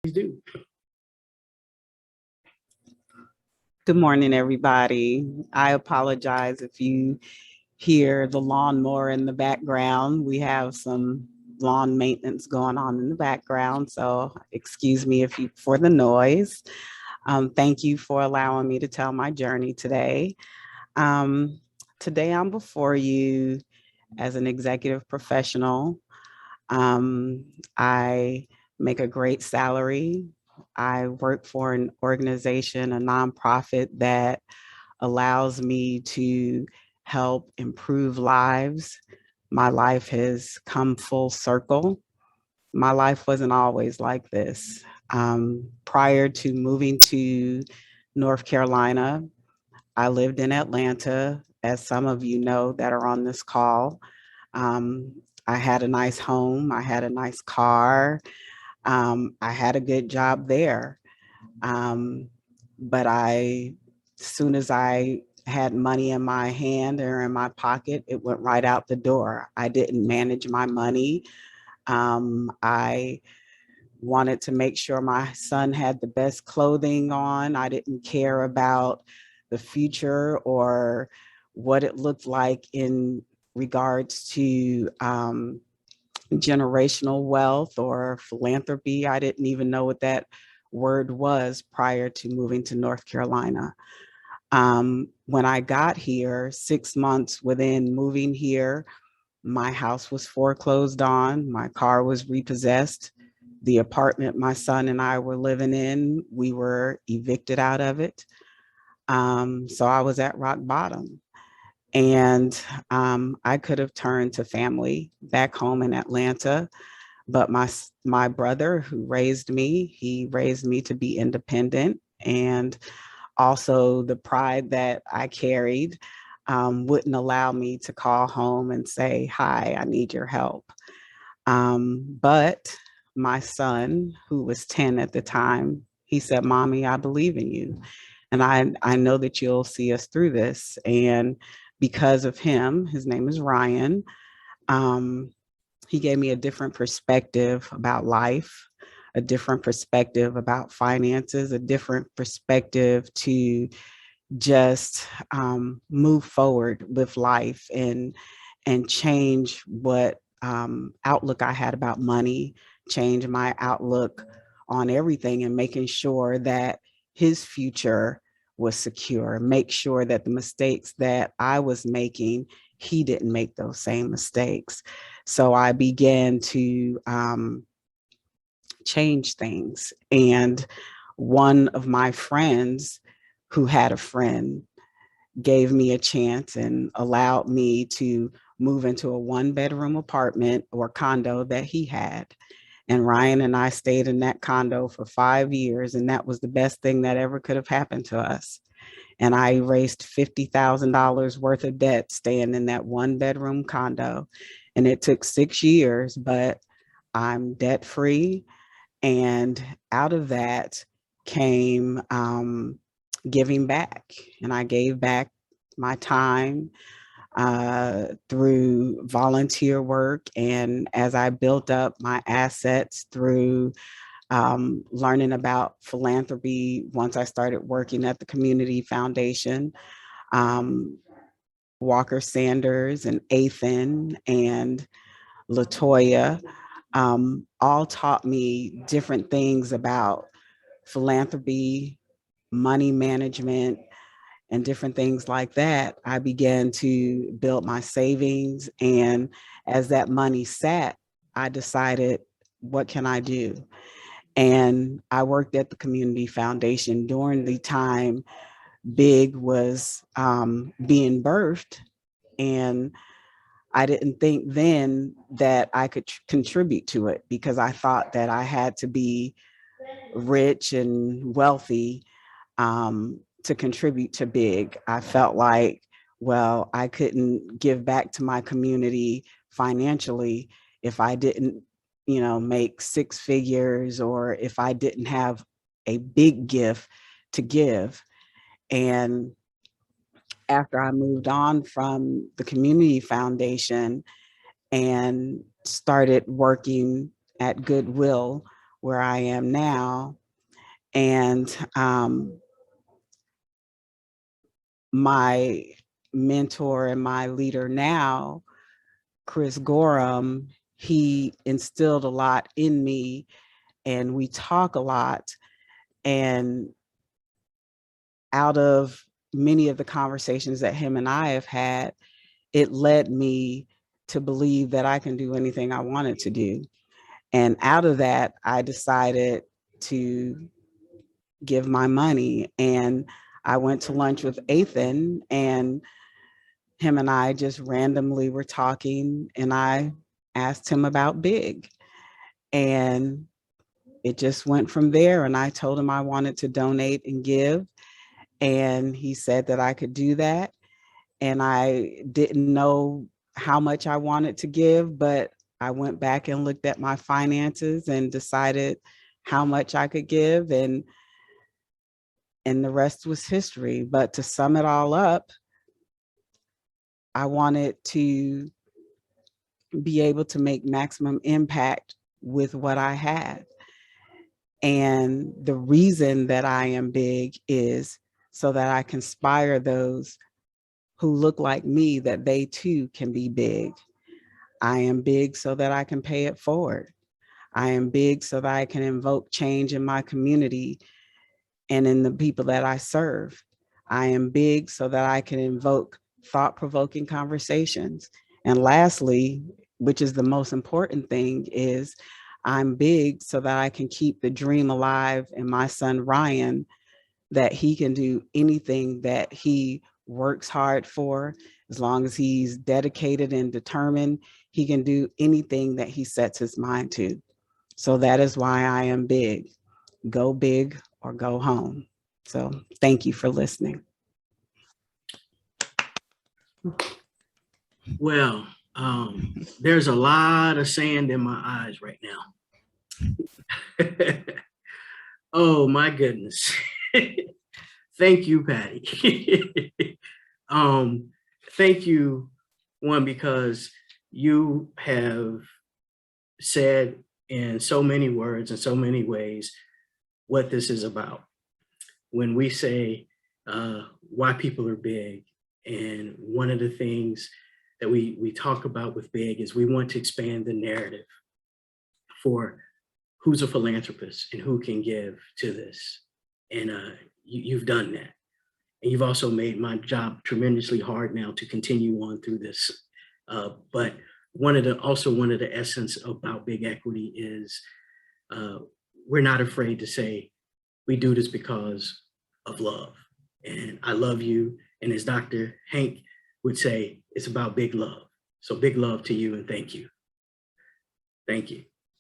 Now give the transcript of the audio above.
Do. Good morning, everybody. I apologize if you hear the lawnmower in the background. We have some lawn maintenance going on in the background, so excuse me if you for the noise. Thank you for allowing me to tell my journey today. Um, Today, I'm before you as an executive professional. I make a great salary. I work for an organization, a nonprofit that allows me to help improve lives. My life has come full circle. My life wasn't always like this. Prior to moving to North Carolina, I lived in Atlanta, as some of you know that are on this call. Um, I had a nice home, I had a nice car, I had a good job there. Um, but as soon as I had money in my hand or in my pocket, it went right out the door. I didn't manage my money. I wanted to make sure my son had the best clothing on. I didn't care about the future or what it looked like in regards to generational wealth or philanthropy. I didn't even know what that word was prior to moving to North Carolina. When I got here, 6 months within moving here, my house was foreclosed on, my car was repossessed. The apartment my son and I were living in, we were evicted out of it. So I was at rock bottom. And I could have turned to family back home in Atlanta, but my brother who raised me, he raised me to be independent, and also the pride that I carried wouldn't allow me to call home and say, "Hi, I need your help." But my son, who was 10 at the time, he said, "Mommy, I believe in you. And I know that you'll see us through this." And because of him, his name is Ryan, um, he gave me a different perspective about life, a different perspective about finances, a different perspective to just move forward with life and change what outlook I had about money, change my outlook on everything, and making sure that his future was secure, make sure that the mistakes that I was making, he didn't make those same mistakes. So I began to change things. And one of my friends who had a friend gave me a chance and allowed me to move into a 1-bedroom apartment or condo that he had. And Ryan and I stayed in that condo for 5 years, and that was the best thing that ever could have happened to us. And I erased $50,000 worth of debt staying in that 1-bedroom condo. And it took 6 years, but I'm debt free. And out of that came giving back. And I gave back my time through volunteer work. And as I built up my assets through learning about philanthropy, once I started working at the Community Foundation, um, Walker Sanders and Athan and Latoya all taught me different things about philanthropy, money management, and different things like that. I began to build my savings. And as that money sat, I decided, what can I do? And I worked at the Community Foundation during the time Big was being birthed. And I didn't think then that I could contribute to it, because I thought that I had to be rich and wealthy to contribute to Big. I felt like, well, I couldn't give back to my community financially if I didn't, make 6 figures, or if I didn't have a big gift to give. And after I moved on from the Community Foundation and started working at Goodwill, where I am now. And my mentor and my leader now, Chris Gorham, he instilled a lot in me, and we talk a lot. And out of many of the conversations that him and I have had, it led me to believe that I can do anything I wanted to do. And out of that, I decided to give my money. And I went to lunch with Athan, and him and I just randomly were talking, and I asked him about Big. And it just went from there. And I told him I wanted to donate and give. And he said that I could do that. And I didn't know how much I wanted to give, but I went back and looked at my finances and decided how much I could give, and the rest was history. But to sum it all up, I wanted to be able to make maximum impact with what I had. And the reason that I am big is so that I can inspire those who look like me, that they too can be big. I am big so that I can pay it forward. I am big so that I can invoke change in my community and in the people that I serve. I am big so that I can invoke thought-provoking conversations. And lastly, which is the most important thing, is I'm big so that I can keep the dream alive in my son, Ryan, that he can do anything that he works hard for. As long as he's dedicated and determined, he can do anything that he sets his mind to. So that is why I am big. Go big or go home. So thank you for listening. Well, there's a lot of sand in my eyes right now. Oh my goodness. Thank you, Patti. Thank you, one, because you have said in so many words, in so many ways, what this is about. When we say why people are big, and one of the things that we talk about with Big is we want to expand the narrative for who's a philanthropist and who can give to this. And you've done that. And you've also made my job tremendously hard now to continue on through this. But one of the essence about Big Equity is we're not afraid to say we do this because of love. And I love you. And as Dr. Hank would say, it's about big love. So big love to you, and thank you. Thank you.